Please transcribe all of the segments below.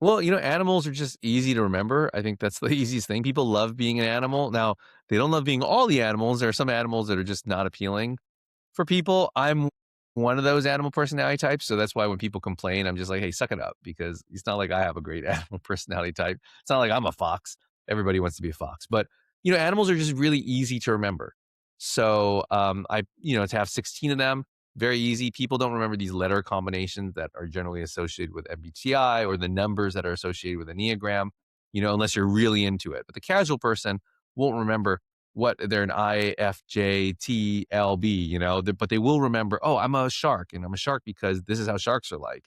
Well, animals are just easy to remember. I think that's the easiest thing. People love being an animal. Now, they don't love being all the animals. There are some animals that are just not appealing for people. I'm one of those animal personality types. So that's why when people complain, I'm just like, hey, suck it up because it's not like I have a great animal personality type. It's not like I'm a fox. Everybody wants to be a fox. But, animals are just really easy to remember. So to have 16 of them, very easy. People don't remember these letter combinations that are generally associated with MBTI or the numbers that are associated with Enneagram, unless you're really into it. But the casual person won't remember what they're an IFJTLB, but they will remember, oh, I'm a shark and I'm a shark because this is how sharks are like.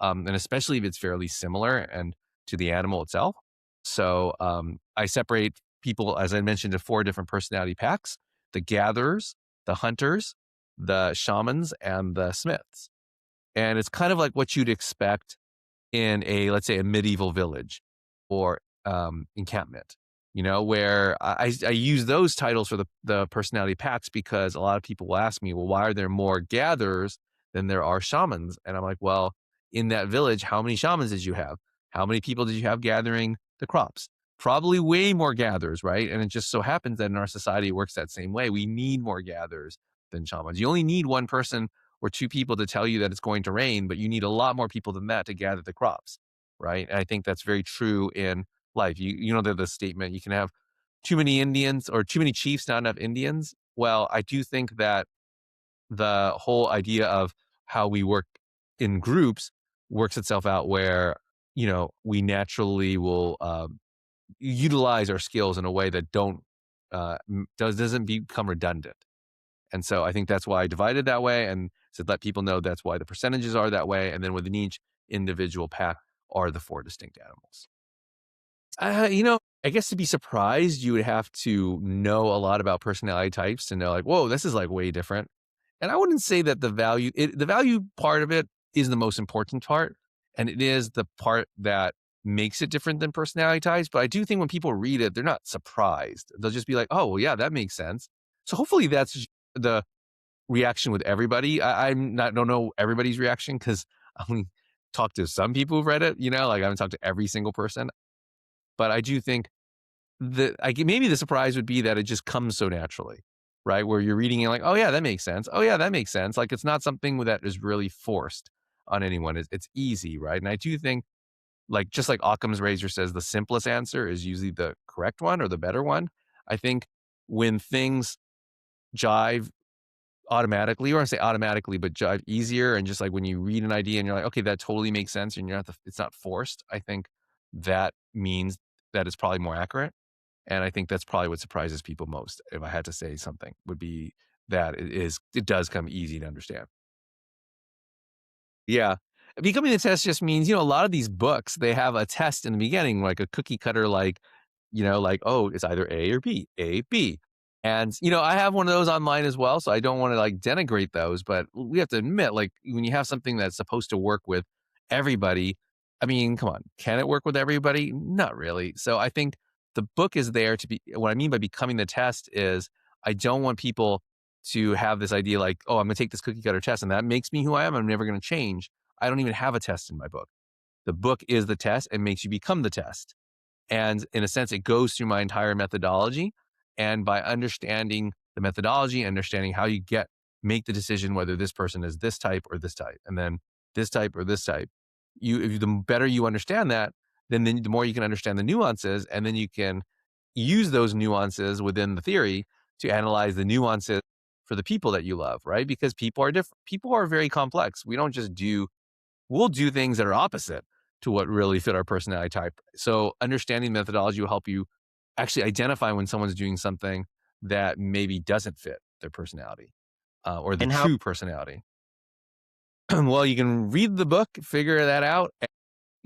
And especially if it's fairly similar and to the animal itself. So I separate people, as I mentioned, into four different personality packs: the gatherers, the hunters, the shamans, and the smiths. And it's kind of like what you'd expect in let's say, a medieval village or encampment, where I use those titles for the personality packs because a lot of people will ask me, well, why are there more gatherers than there are shamans? And I'm like, well, in that village, how many shamans did you have? How many people did you have gathering the crops? Probably way more gatherers, right? And it just so happens that in our society, it works that same way. We need more gatherers than shamans. You only need one person or two people to tell you that it's going to rain, but you need a lot more people than that to gather the crops, right? And I think that's very true in life. You know the statement, you can have too many Indians or too many chiefs, not enough Indians. Well, I do think that the whole idea of how we work in groups works itself out where we naturally will utilize our skills in a way that doesn't become redundant. And so I think that's why I divided that way and said let people know that's why the percentages are that way. And then within each individual pack are the four distinct animals. I guess to be surprised, you would have to know a lot about personality types to know, like, whoa, this is like way different. And I wouldn't say that the value part of it is the most important part. And it is the part that makes it different than personality types. But I do think when people read it, they're not surprised. They'll just be like, oh, well, yeah, that makes sense. So hopefully that's the reaction with everybody. Don't know everybody's reaction because I only talked to some people who've read it, like I haven't talked to every single person. But I do think maybe the surprise would be that it just comes so naturally, right? Where you're reading it like, oh yeah, that makes sense. Oh yeah, that makes sense. Like it's not something that is really forced on anyone. It's easy, right? And I do think, like just like Occam's razor says, the simplest answer is usually the correct one or the better one. I think when things jive automatically, or I say automatically, but jive easier, and just like when you read an idea and you're like, okay, that totally makes sense, and it's not forced. I think that means that it's probably more accurate. And I think that's probably what surprises people most, if I had to say something, would be that it does come easy to understand. Yeah. Becoming a test just means, a lot of these books, they have a test in the beginning, like a cookie cutter, like, like, oh, it's either A or B, A, B. And, I have one of those online as well. So I don't want to like denigrate those, but we have to admit, like, when you have something that's supposed to work with everybody, I mean, come on, can it work with everybody? Not really. So I think the book is there to be, what I mean by becoming the test is I don't want people to have this idea like, oh, I'm going to take this cookie cutter test and that makes me who I am. I'm never going to change. I don't even have a test in my book. The book is the test and makes you become the test. And in a sense, it goes through my entire methodology. And by understanding the methodology, understanding how you make the decision whether this person is this type or this type, and then this type or this type, the better you understand that, then the more you can understand the nuances, and then you can use those nuances within the theory to analyze the nuances for the people that you love, right? Because people are different. People are very complex. We don't just we'll do things that are opposite to what really fit our personality type. So understanding methodology will help you actually identify when someone's doing something that maybe doesn't fit their personality or the And how true personality. Well, you can read the book, figure that out.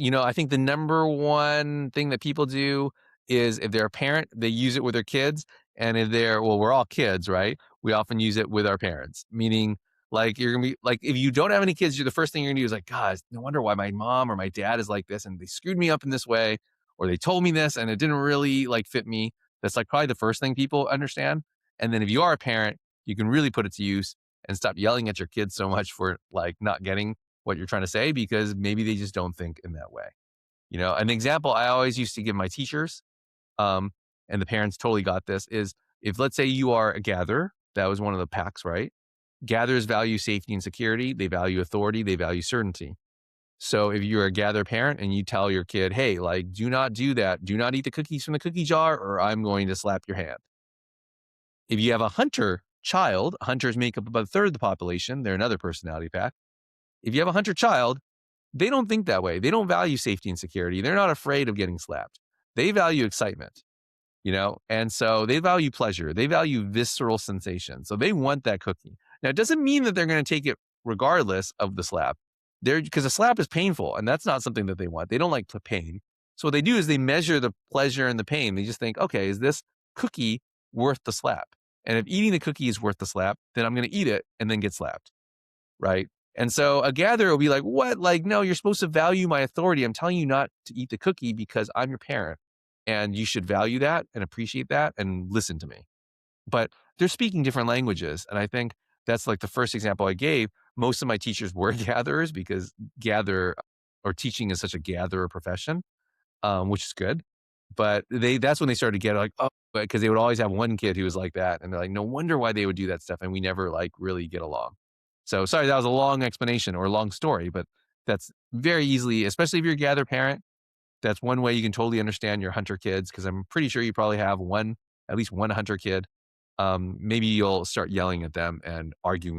I think the number one thing that people do is if they're a parent, they use it with their kids. And if we're all kids, right? We often use it with our parents, meaning like you're going to be like, if you don't have any kids, the first thing you're going to do is like, God, no wonder why my mom or my dad is like this. And they screwed me up in this way, or they told me this and it didn't really like fit me. That's like probably the first thing people understand. And then if you are a parent, you can really put it to use and stop yelling at your kids so much for like not getting what you're trying to say because maybe they just don't think in that way. An example I always used to give my teachers, um, and the parents totally got this, is if let's say you are a gatherer, that was one of the packs, right? Gatherers value safety and security, they value authority, they value certainty. So if you're a gather parent and you tell your kid, hey, like, do not do that, do not eat the cookies from the cookie jar, or I'm going to slap your hand. If you have a hunter child, hunters make up about a third of the population, they're another personality pack. If you have a hunter child, they don't think that way. They don't value safety and security. They're not afraid of getting slapped. They value excitement. And so they value pleasure. They value visceral sensation. So they want that cookie. Now, it doesn't mean that they're going to take it regardless of the slap. Because a slap is painful, and that's not something that they want. They don't like pain. So what they do is they measure the pleasure and the pain. They just think, okay, is this cookie worth the slap? And if eating the cookie is worth the slap, then I'm going to eat it and then get slapped, right? And so a gatherer will be like, what? Like, no, you're supposed to value my authority. I'm telling you not to eat the cookie because I'm your parent. And you should value that and appreciate that and listen to me. But they're speaking different languages. And I think that's like the first example I gave. Most of my teachers were gatherers because gather or teaching is such a gatherer profession, which is good. But that's when they started to get like, oh, because they would always have one kid who was like that. And they're like, no wonder why they would do that stuff. And we never like really get along. So sorry, that was a long explanation or a long story, but that's very easily, especially if you're a gather parent, that's one way you can totally understand your hunter kids, because I'm pretty sure you probably have at least one hunter kid. Maybe you'll start yelling at them and arguing